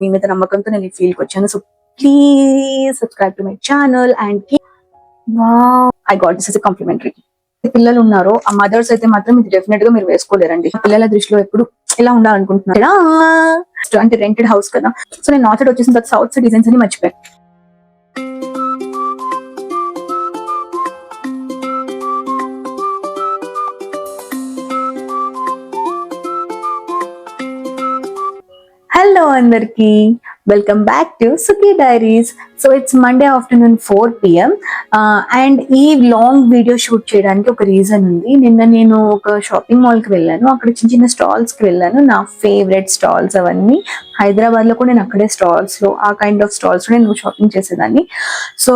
మీ మీద నమ్మకంతో నేను ఈ ఫీల్డ్కి వచ్చాను. So please subscribe to my channel and I got this is complimentary. పిల్లలు ఉన్నారు, ఆ మదర్స్ అయితే మాత్రం ఇది డెఫినెట్ గా మీరు వేసుకోలేరండి. పిల్లల దృష్టిలో ఎప్పుడు ఎలా ఉండాలనుకుంటున్నారా అంటే రెంటెడ్ హౌస్ కదా. సో నేను నార్త్ సైడ్ వచ్చేసిన తర్వాత సౌత్ సైడ్ డిజైన్స్ అని మర్చిపోయాను. హలో అందరికి, welcome back to Sukhi diaries. So it's Monday afternoon 4 PM and ఈ లాంగ్ వీడియో షూట్ చేయడానికి ఒక రీజన్ ఉంది. నిన్న నేను ఒక షాపింగ్ మాల్కి వెళ్ళాను, అక్కడ చిన్న చిన్న స్టాల్స్కి వెళ్ళాను. నా ఫేవరెట్ స్టాల్స్ అవన్నీ. హైదరాబాద్లో కూడా నేను అక్కడే స్టాల్స్లో, ఆ కైండ్ ఆఫ్ స్టాల్స్లో నేను షాపింగ్ చేసేదాన్ని. సో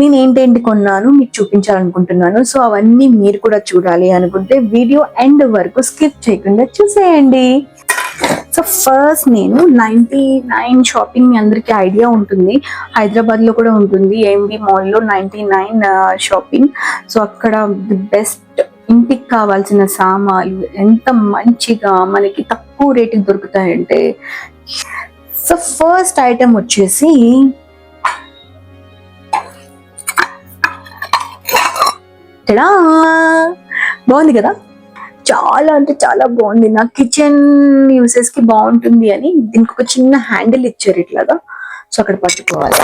నేను ఏంటేంటి కొన్నాను మీకు చూపించాలనుకుంటున్నాను. సో అవన్నీ మీరు కూడా చూడాలి అనుకుంటే వీడియో ఎండ్ వరకు స్కిప్ చేయకుండా చూసేయండి. సో ఫస్ట్ నేను 99 షాపింగ్, మీ అందరికీ ఐడియా ఉంటుంది, హైదరాబాద్ లో కూడా ఉంటుంది. AMD మాల్లో 99 షాపింగ్. సో అక్కడ ది బెస్ట్ ఇంటికి కావాల్సిన సామాన్లు ఎంత మంచిగా మనకి తక్కువ రేటుకి దొరుకుతాయంటే. సో ఫస్ట్ ఐటమ్ వచ్చేసి బాగుంది కదా, చాలా అంటే చాలా బాగుంది. నా కిచెన్ యూసెస్ కి బాగుంటుంది అని దీనికి ఒక చిన్న హ్యాండిల్ ఇచ్చారు ఇట్లాగా. సో అక్కడ పట్టుకోవాలి.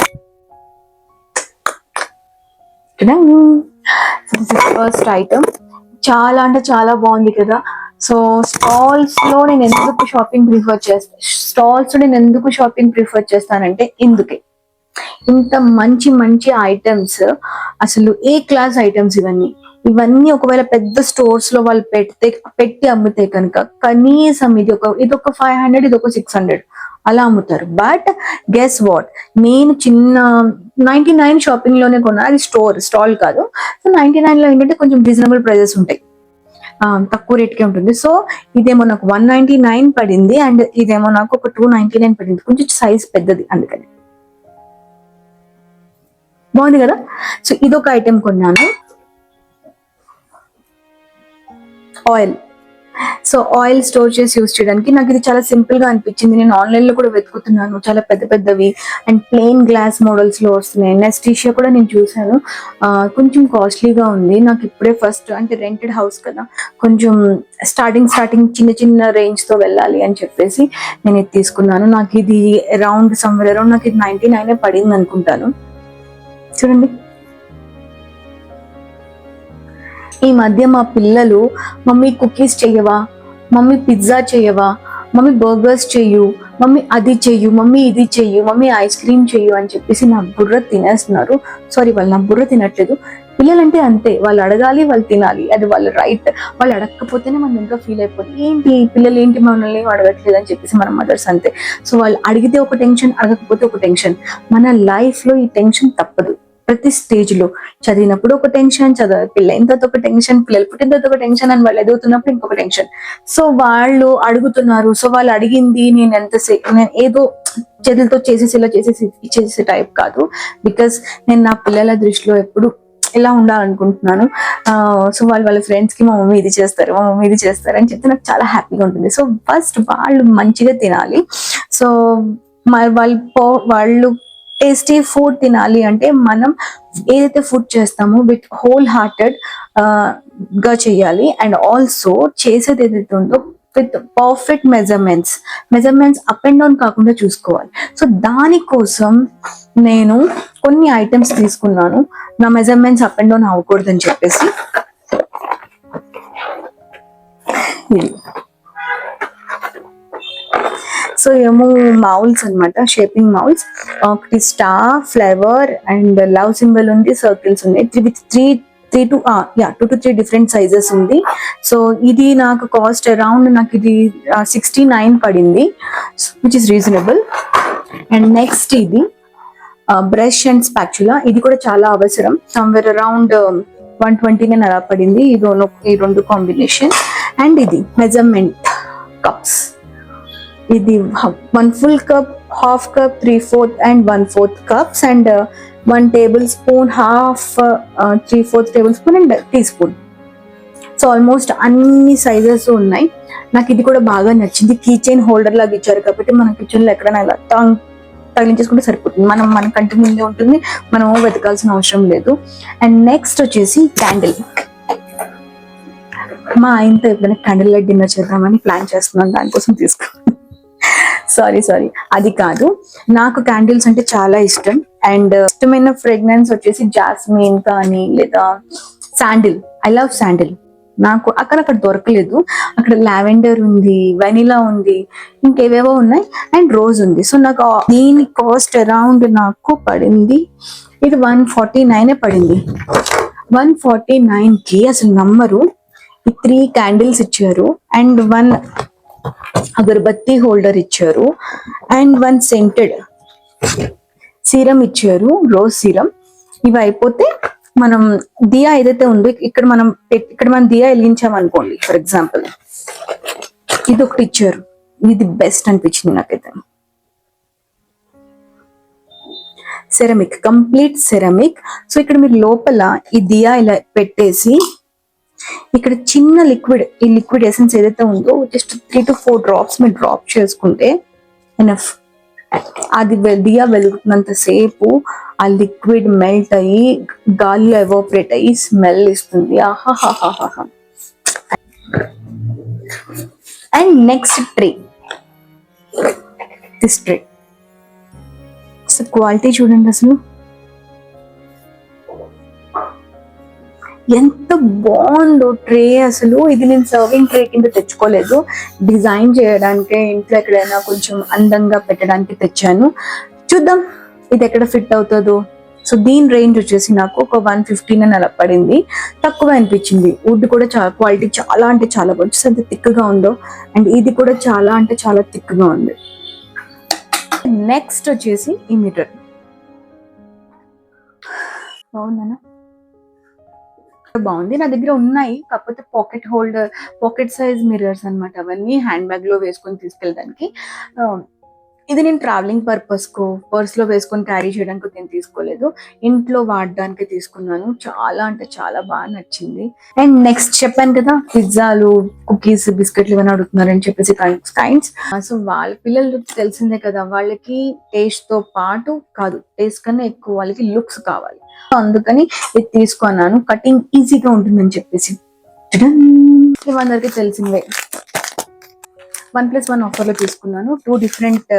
ఫస్ట్ ఐటమ్ చాలా అంటే చాలా బాగుంది కదా. సో స్టాల్స్ లో నేను ఎందుకు షాపింగ్ ప్రిఫర్ చేస్తానంటే ఇందుకే. ఇంత మంచి మంచి ఐటమ్స్, అసలు ఏ క్లాస్ ఐటమ్స్ ఇవన్నీ ఒకవేళ పెద్ద స్టోర్స్ లో వాళ్ళు పెట్టి అమ్మితే కనుక కనీసం ఇది ఒక 500, ఇది ఒక 600 అలా అమ్ముతారు. బట్ గెస్ వాట్, నేను చిన్న 99 షాపింగ్ లోనే కొన్నా. అది స్టాల్ కాదు. సో 99 లో ఏంటంటే కొంచెం రీజనబుల్ ప్రైజెస్ ఉంటాయి, తక్కువ రేట్కే ఉంటుంది. సో ఇదేమో నాకు 199 పడింది అండ్ ఇదేమో నాకు ఒక 299 పడింది. కొంచెం సైజ్ పెద్దది, అందుకని బాగుంది కదా. సో ఇదొక ఐటెం కొన్నాను. ఆయిల్. సో ఆయిల్ స్టోర్ చేసి యూజ్ చేయడానికి నాకు ఇది చాలా సింపుల్ గా అనిపించింది. నేను ఆన్లైన్ లో కూడా వెతుకుతున్నాను, చాలా పెద్ద పెద్దవి అండ్ ప్లెయిన్ గ్లాస్ మోడల్స్ లో వస్తున్నాయి. నెస్టీషియా కూడా నేను చూసాను, కొంచెం కాస్ట్లీగా ఉంది. నాకు ఇప్పుడే ఫస్ట్ అంటే రెంటెడ్ హౌస్ కదా, కొంచెం స్టార్టింగ్ చిన్న చిన్న రేంజ్ తో వెళ్ళాలి అని చెప్పేసి నేను ఇది తీసుకున్నాను. నాకు ఇది అరౌండ్ నాకు ఇది 99 పడింది అనుకుంటాను. చూడండి, ఈ మధ్య మా పిల్లలు మమ్మీ కుకీస్ చెయ్యవా, మమ్మీ పిజ్జా చెయ్యవా, మమ్మీ బర్గర్స్ చెయ్యు, మమ్మీ అది చెయ్యు, మమ్మీ ఇది చెయ్యు, మమ్మీ ఐస్ క్రీమ్ చెయ్యు అని చెప్పేసి నా బుర్ర తినేస్తున్నారు. సారీ, వాళ్ళు నా బుర్ర తినట్లేదు. పిల్లలంటే అంతే, వాళ్ళు అడగాలి, వాళ్ళు తినాలి, అది వాళ్ళ రైట్. వాళ్ళు అడగకపోతేనే మనం ఇంకా ఫీల్ అయిపోతుంది, ఏంటి పిల్లలు ఏంటి మనల్ని అడగట్లేదు అని చెప్పేసి. మన మదర్స్ అంతే. సో వాళ్ళు అడిగితే ఒక టెన్షన్, అడగకపోతే ఒక టెన్షన్. మన లైఫ్ లో ఈ టెన్షన్ తప్పదు. ప్రతి స్టేజ్ లో చదివినప్పుడు ఒక టెన్షన్, పిల్లైన తర్వాత ఒక టెన్షన్, పిల్లలు పుట్టిన తర్వాత ఒక టెన్షన్, అని వాళ్ళు ఎదుగుతున్నప్పుడు ఇంకొక టెన్షన్. సో వాళ్ళు అడుగుతున్నారు. సో వాళ్ళు అడిగింది నేను ఏదో చేతులతో చేసేసే టైప్ కాదు. బికాస్ నేను నా పిల్లల దృష్టిలో ఎప్పుడు ఎలా ఉండాలనుకుంటున్నాను. సో వాళ్ళ ఫ్రెండ్స్ కి మా మమ్మీ ఇది చేస్తారు అని చెప్తే నాకు చాలా హ్యాపీగా ఉంటుంది. సో ఫస్ట్ వాళ్ళు మంచిగా తినాలి. సో వాళ్ళు టేస్టీ ఫుడ్ తినాలి అంటే మనం ఏదైతే ఫుడ్ చేస్తామో విత్ హోల్ హార్టెడ్ గా చేయాలి. అండ్ ఆల్సో చేసేది ఏదైతే ఉందో with perfect measurements up and down కాకుండా చూసుకోవాలి. సో దానికోసం నేను కొన్ని ఐటమ్స్ తీసుకున్నాను, నా మెజర్మెంట్స్ అప్ అండ్ డౌన్ అవ్వకూడదని చెప్పేసి. సో ఏమో మౌల్స్ అనమాట, షేపింగ్ మౌల్స్. ఒకటి star, flower and love symbol ఉంది, సర్కిల్స్ ఉన్నాయి. 2 to 3 డిఫరెంట్ సైజెస్ ఉంది. సో ఇది నాకు కాస్ట్ అరౌండ్ నాకు ఇది 69 పడింది, which is reasonable. And next ఇది బ్రష్ అండ్ స్పాచులా. ఇది కూడా చాలా అవసరం. సమ్వేర్ అరౌండ్ 129 అలా పడింది ఈ రెండు కాంబినేషన్. అండ్ ఇది మెజర్మెంట్ కప్స్. ఇది 1 full cup, half cup, 3/4 and 1/4 cups and 1 tablespoon, half 3/4 tablespoon and teaspoon. So almost అన్ని సైజెస్ ఉన్నాయి. నాకు ఇది కూడా బాగా నచ్చింది. కీ చైన్ హోల్డర్ లాగా ఇచ్చారు కాబట్టి మన కిచెన్ లో ఎక్కడైనా ఇలా తగిలించేసుకుంటే సరిపోతుంది. మన కంటి ముందే ఉంటుంది, మనం వెతకాల్సిన అవసరం లేదు. అండ్ నెక్స్ట్ వచ్చేసి క్యాండిల్. మా ఆయనతో ఎప్పుడైనా క్యాండిల్ లైట్ డిన్నర్ చేద్దామని ప్లాన్ చేస్తున్నాను, దానికోసం సారీ అది కాదు. నాకు క్యాండిల్స్ అంటే చాలా ఇష్టం. అండ్ ఇష్టమైన ఫ్రేగ్రెన్స్ వచ్చేసి జాస్మిన్ కానీ లేదా శాండిల్. I love sandal. నాకు అక్కడ దొరకలేదు. అక్కడ లావెండర్ ఉంది, వెనిలా ఉంది, ఇంకేవేవో ఉన్నాయి, అండ్ రోజ్ ఉంది. సో నాకు దీని కాస్ట్ అరౌండ్ నాకు పడింది, ఇది 149 పడింది. 149కి అసలు నమ్మరు, ఈ 3 క్యాండిల్స్ ఇచ్చారు, అండ్ 1 అగరబత్తి హోల్డర్ ఇచ్చారు, అండ్ 1 సెంటెడ్ సీరం ఇచ్చారు, రోజ్ సీరం. ఇవి అయిపోతే మనం దియా ఏదైతే ఉందో ఇక్కడ మనం దియా వెలిగించామనుకోండి, ఫర్ ఎగ్జాంపుల్ ఇది ఒకటి ఇచ్చారు. ఇది బెస్ట్ అనిపించింది నాకైతే. Ceramic, complete ceramic. సో ఇక్కడ మీరు లోపల ఈ దియా ఇలా పెట్టేసి ఇక్కడ చిన్న ఈ లిక్విడ్ ఎసెన్స్ ఏదైతే ఉందో జస్ట్ 3 to 4 డ్రాప్స్ మీరు డ్రాప్ చేసుకుంటే ఎనఫ్. అది దియా వెలుగుతున్నంత సేపు ఆ లిక్విడ్ మెల్ట్ అయ్యి గాలిలో ఎవాపరేట్ అయ్యి స్మెల్ ఇస్తుంది. ఆహాహాహాహా. And next tray, this tray quality చూడండి అసలు ఎంత బాగుందో ట్రే. అసలు ఇది నేను సర్వింగ్ ట్రే కింద తెచ్చుకోలేదు, డిజైన్ చేయడానికి ఇంట్లో ఎక్కడైనా కొంచెం అందంగా పెట్టడానికి తెచ్చాను. చూద్దాం ఇది ఎక్కడ ఫిట్ అవుతుందో. సో దీని రేంజ్ వచ్చేసి నాకు ఒక 115 అని అలా పడింది, తక్కువ అనిపించింది. వుడ్ కూడా చాలా క్వాలిటీ చాలా అంటే చాలా బాగుంది. ఎంత థిక్గా ఉందో, అండ్ ఇది కూడా చాలా అంటే చాలా థిక్గా ఉంది. నెక్స్ట్ వచ్చేసి ఈ మిర్రర్. బాగుందనా? బాగుంది. నా దగ్గర ఉన్నాయి, కాకపోతే పాకెట్ సైజ్ మిర్రర్స్ అనమాట. అవన్నీ హ్యాండ్ బ్యాగ్ లో వేసుకొని తీసుకెళ్ళడానికి. ఇది నేను ట్రావెలింగ్ పర్స్ లో వేసుకొని క్యారీ చేయడానికి నేను తీసుకోలేదు, ఇంట్లో వాడడానికి తీసుకున్నాను. చాలా అంటే చాలా బాగా నచ్చింది. అండ్ నెక్స్ట్ చెప్పాను కదా, పిజ్జాలు, కుకీస్, బిస్కెట్లు ఇవన్నీ అడుగుతున్నారని చెప్పేసి కైండ్స్. సో వాళ్ళ పిల్లలు తెలిసిందే కదా, వాళ్ళకి టేస్ట్ తో పాటు కాదు, టేస్ట్ కన్నా ఎక్కువ వాళ్ళకి లుక్స్ కావాలి. అందుకని ఇది తీసుకున్నాను. కటింగ్ ఈజీగా ఉంటుందని చెప్పేసి అందరికి తెలిసిందే. 1+1 ఆఫర్ లో తీసుకున్నాను. 2 డిఫరెంట్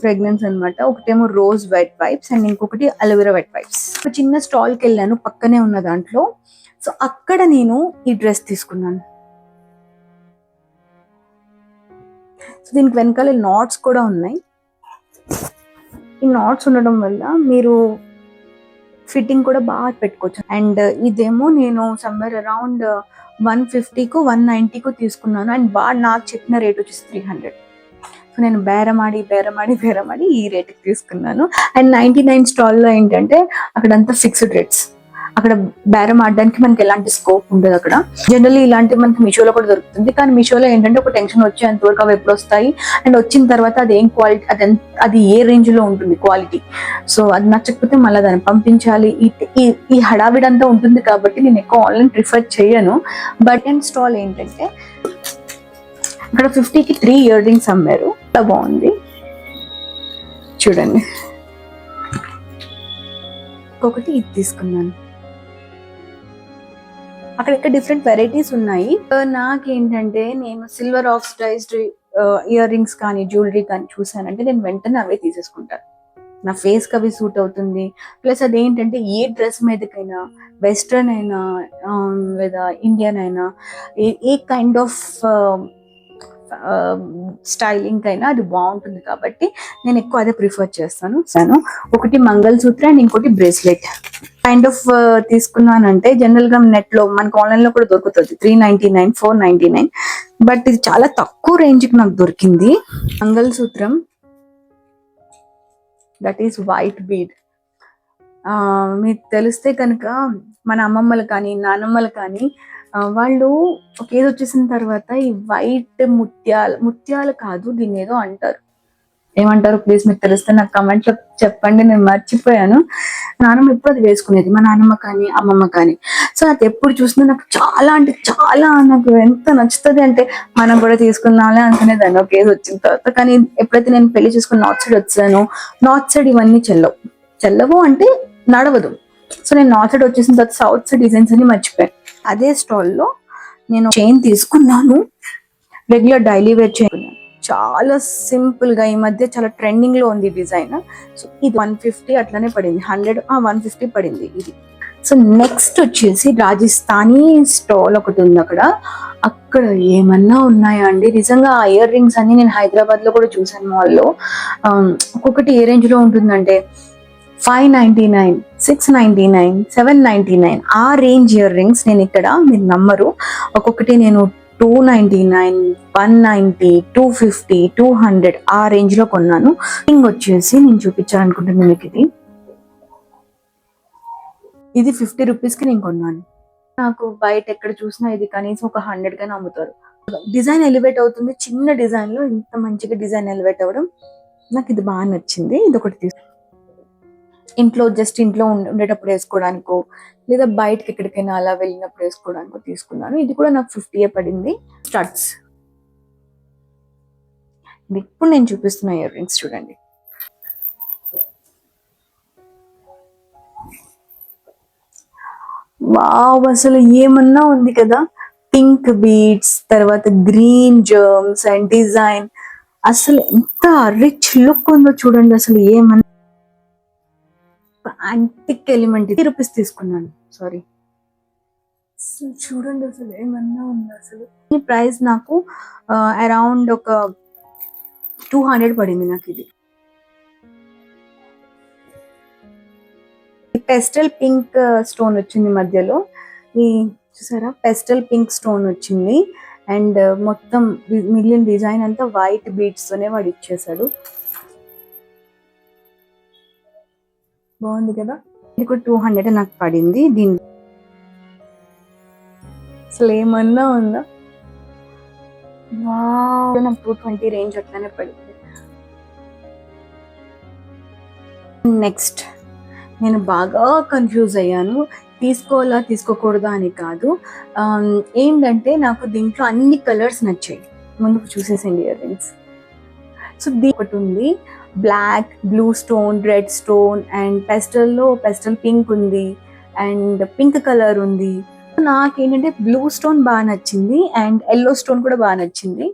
ఫ్రేగ్రెన్స్ అనమాట. ఒకటేమో రోజ్ వెట్ వైప్స్ అండ్ ఇంకొకటి అలోవెరా వెట్ వైప్స్. ఒక చిన్న స్టాల్ కి వెళ్ళాను, పక్కనే ఉన్న దాంట్లో. సో అక్కడ నేను ఈ డ్రెస్ తీసుకున్నాను. సో దీనికి వెనకాల నాట్స్ కూడా ఉన్నాయి. ఈ నాట్స్ ఉండడం వల్ల మీరు ఫిట్టింగ్ కూడా బాగా పెట్టుకోవచ్చు. అండ్ ఇదేమో నేను సమ్వేర్ అరౌండ్ 150కో 190కో తీసుకున్నాను. అండ్ నాకు చెప్పిన రేట్ వచ్చేసి 300. సో నేను బేరమాడి ఈ రేట్కి తీసుకున్నాను. అండ్ 99 స్టాల్లో ఏంటంటే అక్కడంతా ఫిక్స్డ్ రేట్స్, అక్కడ బేరం ఆడడానికి మనకి ఎలాంటి స్కోప్ ఉండదు. అక్కడ జనరల్లీ ఇలాంటివి మనకి మీషోలో కూడా దొరుకుతుంది, కానీ మీషోలో ఏంటంటే ఒక టెన్షన్ వచ్చేంతవరకు అవి ఎప్పుడు వస్తాయి, అండ్ వచ్చిన తర్వాత అది ఏం క్వాలిటీ, అది ఏ రేంజ్ లో ఉంటుంది క్వాలిటీ. సో అది నచ్చకపోతే మళ్ళీ దాన్ని పంపించాలి, ఈ హడావిడంతా ఉంటుంది. కాబట్టి నేను ఎక్కువ ఆన్లైన్ ప్రిఫర్ చేయను. బట్ అండ్ స్టాల్ ఏంటంటే ఇక్కడ 50కి 3 ఇయర్ రింగ్స్ అమ్మారు. చాలా బాగుంది చూడండి. ఒకటి ఇది తీసుకున్నాను. అక్కడ డిఫరెంట్ వెరైటీస్ ఉన్నాయి. నాకేంటంటే నేను సిల్వర్ ఆక్సిడైజ్డ్ ఇయర్ రింగ్స్ కానీ జ్యువెలరీ కానీ చూసానంటే నేను వెంటనే అవే తీసేసుకుంటాను. నా ఫేస్ కి అవి సూట్ అవుతుంది. ప్లస్ అదేంటంటే ఏ డ్రెస్ మీదకైనా, వెస్ట్రన్ అయినా లేదా ఇండియన్ అయినా, ఏ కైండ్ ఆఫ్ స్టైలింగ్ అయినా అది బాగుంటుంది. కాబట్టి నేను ఎక్కువ అదే ప్రిఫర్ చేస్తాను. ఒకటి మంగళసూత్ర అండ్ ఇంకోటి బ్రేస్లెట్ కైండ్ ఆఫ్ తీసుకున్నానంటే జనరల్ గా నెట్ లో మనకు ఆన్లైన్ లో కూడా దొరుకుతుంది 399, 499. బట్ ఇది చాలా తక్కువ రేంజ్ కి నాకు దొరికింది. మంగళసూత్రం దట్ ఈస్ వైట్ బీడ్. మీకు తెలిస్తే కనుక మన అమ్మమ్మలు కానీ నానమ్మలు కానీ వాళ్ళు ఒక ఏజ్ వచ్చేసిన తర్వాత ఈ వైట్ ముత్యాలు కాదు, దీన్ని ఏదో అంటారు, ఏమంటారు ప్లీజ్, మీకు తెలిస్తే నాకు కమెంట్ లో చెప్పండి, నేను మర్చిపోయాను. నాన్నమ్మ ఎప్పుడు అది వేసుకునేది, మా నాన్నమ్మ కానీ అమ్మమ్మ కానీ. సో అది ఎప్పుడు చూసినా నాకు చాలా అంటే చాలా, నాకు ఎంత నచ్చుతుంది అంటే మనం కూడా తీసుకుందాంలే అనుకునేదాన్ని ఒక ఏజ్ వచ్చిన తర్వాత. కానీ ఎప్పుడైతే నేను పెళ్లి చేసుకుని నార్త్ సైడ్ వచ్చానో, నార్త్ సైడ్ ఇవన్నీ చెల్లవు అంటే నడవదు. సో నేను నార్త్ సైడ్ వచ్చేసిన తర్వాత సౌత్ సైడ్ డిజైన్స్ అన్ని మర్చిపోయాను. అదే స్టాల్లో నేను చైన్ తీసుకున్నాను, రెగ్యులర్ డైలీ వేర్ చైన్. చాలా సింపుల్ గా ఈ మధ్య చాలా ట్రెండింగ్ లో ఉంది డిజైన్. సో ఇది 150 అట్లానే పడింది, 150 పడింది ఇది. సో నెక్స్ట్ వచ్చేసి రాజస్థానీ స్టాల్ ఒకటి ఉంది అక్కడ. అక్కడ ఏమన్నా ఉన్నాయా అండి నిజంగా. ఆ ఇయర్ రింగ్స్ అన్ని నేను హైదరాబాద్ లో కూడా చూసాను మాల్లో. ఒక్కొక్కటి ఏ రేంజ్ లో ఉంటుందంటే 599, 699, 799 ఆ రేంజ్ ఇయర్ రింగ్స్. నేను ఇక్కడ మీరు నమ్మరు, ఒక్కొక్కటి నేను 299, 190, 250, 200 ఆ రేంజ్ లో కొన్నాను. రింగ్ వచ్చేసి నేను చూపించాలనుకుంటున్నాను మీకు. ఇది 50 రూపీస్ కి నేను కొన్నాను. నాకు బయట ఎక్కడ చూసినా ఇది కనీసం ఒక 100 గానే అమ్ముతారు. డిజైన్ ఎలివేట్ అవుతుంది, చిన్న డిజైన్ లో ఇంత మంచిగా డిజైన్ ఎలివేట్ అవ్వడం నాకు ఇది బాగా నచ్చింది. ఇది ఒకటి ఇంట్లో ఉండేటప్పుడు వేసుకోవడానికో, లేదా బయటకి ఎక్కడికైనా అలా వెళ్ళినప్పుడు వేసుకోవడానికో తీసుకున్నాను. ఇది కూడా నాకు 50 పడింది. స్టడ్స్, ఇప్పుడు నేను చూపిస్తున్న ఇయర్ రింగ్స్ చూడండి. వావ్, అసలు ఏమన్నా ఉంది కదా. పింక్ బీడ్స్, తర్వాత గ్రీన్ జర్మ్స్ అండ్ డిజైన్, అసలు ఎంత రిచ్ లుక్ ఉందో చూడండి. అసలు ఏమన్నా యాంటిక్ ఎలిమెంట్. 50 రూపీస్ తీసుకున్నాను, సారీ. చూడండి అసలు ఏమన్నా ఉంది. అసలు ఈ ప్రైస్ నాకు అరౌండ్ ఒక 200 పడింది నాకు ఇది. పెస్టల్ పింక్ స్టోన్ వచ్చింది మధ్యలో, ఈ చూసారా పెస్టల్ పింక్ స్టోన్ వచ్చింది. అండ్ మొత్తం మిగిలిన డిజైన్ అంతా వైట్ బీడ్స్ తోనే వాడు ఇచ్చేసాడు. బాగుంది కదా. ఇది కూడా 200 నాకు పడింది. దీని అసలు ఏమన్నా ఉందా. నాకు 220 రేంజ్ అట్లానే పడింది. నెక్స్ట్ నేను బాగా కన్ఫ్యూజ్ అయ్యాను, తీసుకోవాలా తీసుకోకూడదా అని కాదు. ఏంటంటే నాకు దీంట్లో అన్ని కలర్స్ నచ్చాయి. ముందుకు చూసేసండి ఇయర్ రింగ్స్. సో దీని ఒకటి ఉంది, black, blue stone, red stone and పెస్టల్లో పెస్టల్ పింక్ ఉంది అండ్ పింక్ కలర్ ఉంది. నాకేంటంటే బ్లూ స్టోన్ బాగా నచ్చింది అండ్ ఎల్లో స్టోన్ కూడా బాగా నచ్చింది.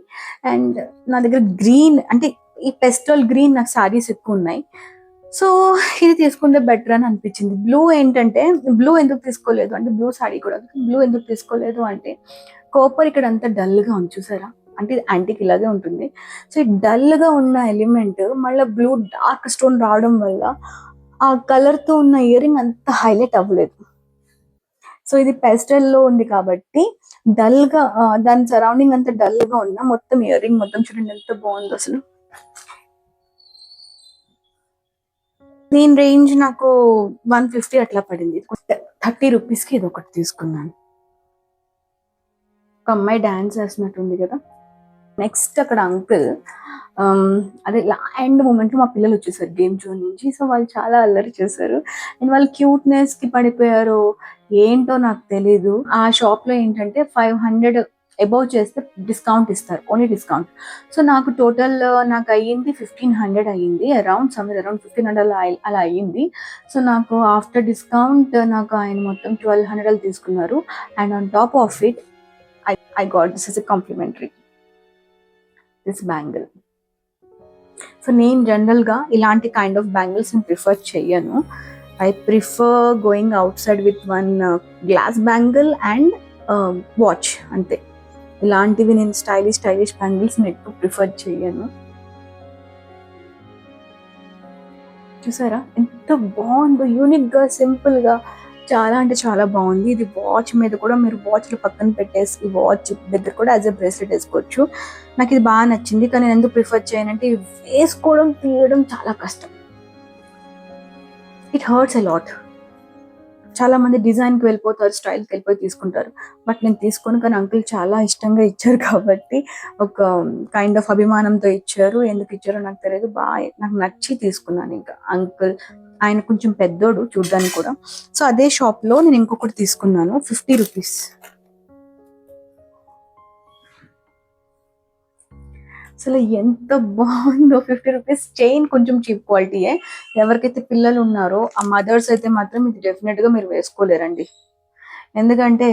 అండ్ నా దగ్గర గ్రీన్ అంటే ఈ పెస్టల్ గ్రీన్ నాకు సారీస్ ఎక్కువ ఉన్నాయి. సో ఇది తీసుకుంటే బెటర్ అని అనిపించింది. బ్లూ ఏంటంటే, బ్లూ ఎందుకు తీసుకోలేదు అంటే, బ్లూ సారీ కూడా బ్లూ ఎందుకు తీసుకోలేదు అంటే, కాపర్ ఇక్కడ అంతా డల్ గా ఉంది చూసారా, అంటే యాంటిక్ ఇలాగే ఉంటుంది. సో ఈ డల్ గా ఉన్న ఎలిమెంట్ మళ్ళీ బ్లూ డార్క్ స్టోన్ రావడం వల్ల ఆ కలర్ తో ఉన్న ఇయర్ రింగ్ అంత హైలైట్ అవ్వలేదు. సో ఇది పెస్టల్ లో ఉంది కాబట్టి డల్ గా, దాని సరౌండింగ్ అంతా డల్ గా ఉన్న మొత్తం ఇయర్ రింగ్ మొత్తం చూడండి ఎంత బాగుంది అసలు. దీని రేంజ్ నాకు 150 అట్లా పడింది. 30 రూపీస్ కి ఇది ఒకటి తీసుకున్నాను. ఒక అమ్మాయి డాన్స్ వేస్తున్నట్టుంది కదా. నెక్స్ట్ అక్కడ అంకుల్, అదే ఎండ్ మూమెంట్ లో మా పిల్లలు వచ్చేసారు గేమ్ జోన్ నుంచి. సో వాళ్ళు చాలా అల్లరి చేశారు అండ్ వాళ్ళు క్యూట్నెస్ కి పడిపోయారు ఏంటో నాకు తెలీదు. ఆ షాప్ లో ఏంటంటే 500 అబౌవ్ చేస్తే డిస్కౌంట్ ఇస్తారు, ఓన్లీ డిస్కౌంట్. సో నాకు టోటల్ నాకు అయ్యింది 1500 అయ్యింది, అరౌండ్ 1500 అలా అయ్యింది. సో నాకు ఆఫ్టర్ డిస్కౌంట్ నాకు ఆయన మొత్తం 1200 తీసుకున్నారు. And on top of it I got this as a complimentary, this bangle. So నేను జనరల్గా ఇలాంటి కైండ్ ఆఫ్ బ్యాంగిల్స్ ప్రిఫర్ చెయ్యను. I prefer going out side with one glass bangle and watch, అంతే. ఇలాంటివి నేను స్టైలిష్ బ్యాంగిల్స్ ఎక్కువ prefer చెయ్యను. చూసారా ఎంత బాగుందో, యూనిక్ గా, సింపుల్ గా, చాలా అంటే చాలా బాగుంది. ఇది వాచ్ మీద కూడా మీరు వాచ్లు పక్కన పెట్టేసి ఈ వాచ్ దగ్గర కూడా యాజ్ ఎ బ్రేస్లెట్ వేసుకోవచ్చు. నాకు ఇది బాగా నచ్చింది. కానీ నేను ఎందుకు ప్రిఫర్ చేయనంటే వేసుకోవడం తీయడం చాలా కష్టం, ఇట్ హర్ట్స్ ఎ లాట్. చాలా మంది డిజైన్కి వెళ్ళిపోతారు, స్టైల్కి వెళ్ళిపోయి తీసుకుంటారు. బట్ నేను తీసుకొని, కానీ అంకుల్ చాలా ఇష్టంగా ఇచ్చారు కాబట్టి ఒక కైండ్ ఆఫ్ అభిమానంతో ఇచ్చారు. ఎందుకు ఇచ్చారో నాకు తెలియదు, బాగా నాకు నచ్చి తీసుకున్నాను. ఇంకా అంకుల్ ఆయన కొంచెం పెద్దోడు చూడ్డానికి కూడా. సో అదే షాప్లో నేను ఇంకొకటి తీసుకున్నాను, 50 రూపీస్. అసలు ఎంత బాగుందో, 50 రూపీస్ చైన్. కొంచెం చీప్ క్వాలిటీయే. ఎవరికైతే పిల్లలు ఉన్నారో ఆ మదర్స్ అయితే మాత్రం ఇది డెఫినెట్గా మీరు వేసుకోలేరండి. ఎందుకంటే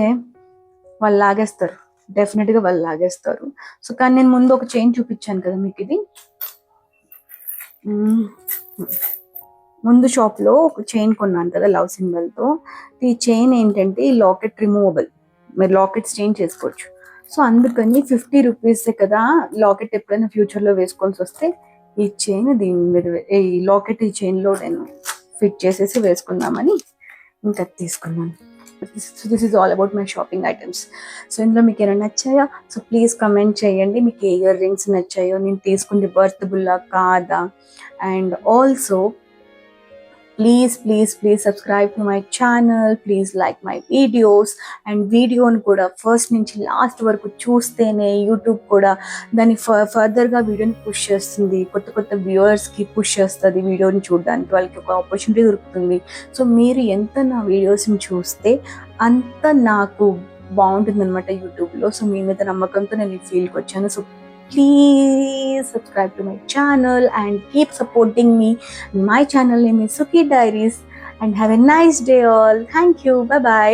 వాళ్ళు లాగేస్తారు, డెఫినెట్గా వాళ్ళు లాగేస్తారు. సో కానీ నేను ముందు ఒక చైన్ చూపించాను కదా మీకు, ఇది ముందు షాప్లో ఒక చైన్ కొన్నాను కదా లవ్ సింబల్తో. ఈ చైన్ ఏంటంటే ఈ లాకెట్ రిమూవబుల్, మీరు లాకెట్స్ చేంజ్ చేసుకోవచ్చు. సో అందుకని 50 రూపీసే కదా, లాకెట్ ఎప్పుడైనా ఫ్యూచర్లో వేసుకోవాల్సి వస్తే ఈ చైన్ దీని మీద, ఈ లాకెట్ ఈ చైన్లో నేను ఫిట్ చేసేసి వేసుకుందామని ఇంకా తీసుకున్నాను. So this is all about my shopping items. So ఇందులో మీకు ఏమైనా నచ్చాయా? సో ప్లీజ్ కమెంట్ చేయండి, మీకు ఏ ఇయర్ రింగ్స్ నచ్చాయో, నేను తీసుకుంది బర్తబుల్లా కాదా. And also please subscribe to my channel, please like my videos. And వీడియోని కూడా ఫస్ట్ నుంచి లాస్ట్ వరకు చూస్తేనే యూట్యూబ్ కూడా దాన్ని ఫర్దర్గా వీడియోని పుష్ చేస్తుంది, కొత్త వ్యూవర్స్కి పుష్ చేస్తుంది. వీడియోని చూడడానికి వాళ్ళకి ఒక ఆపర్చునిటీ దొరుకుతుంది. సో మీరు ఎంత నా వీడియోస్ని చూస్తే అంత నాకు బాగుంటుంది అనమాట యూట్యూబ్లో. సో మీ మీద నమ్మకంతో నేను ఈ ఫీల్డ్కి వచ్చాను. So please subscribe to my channel and keep supporting me. My channel name is Suki Diaries, and have a nice day all. Thank you. Bye bye.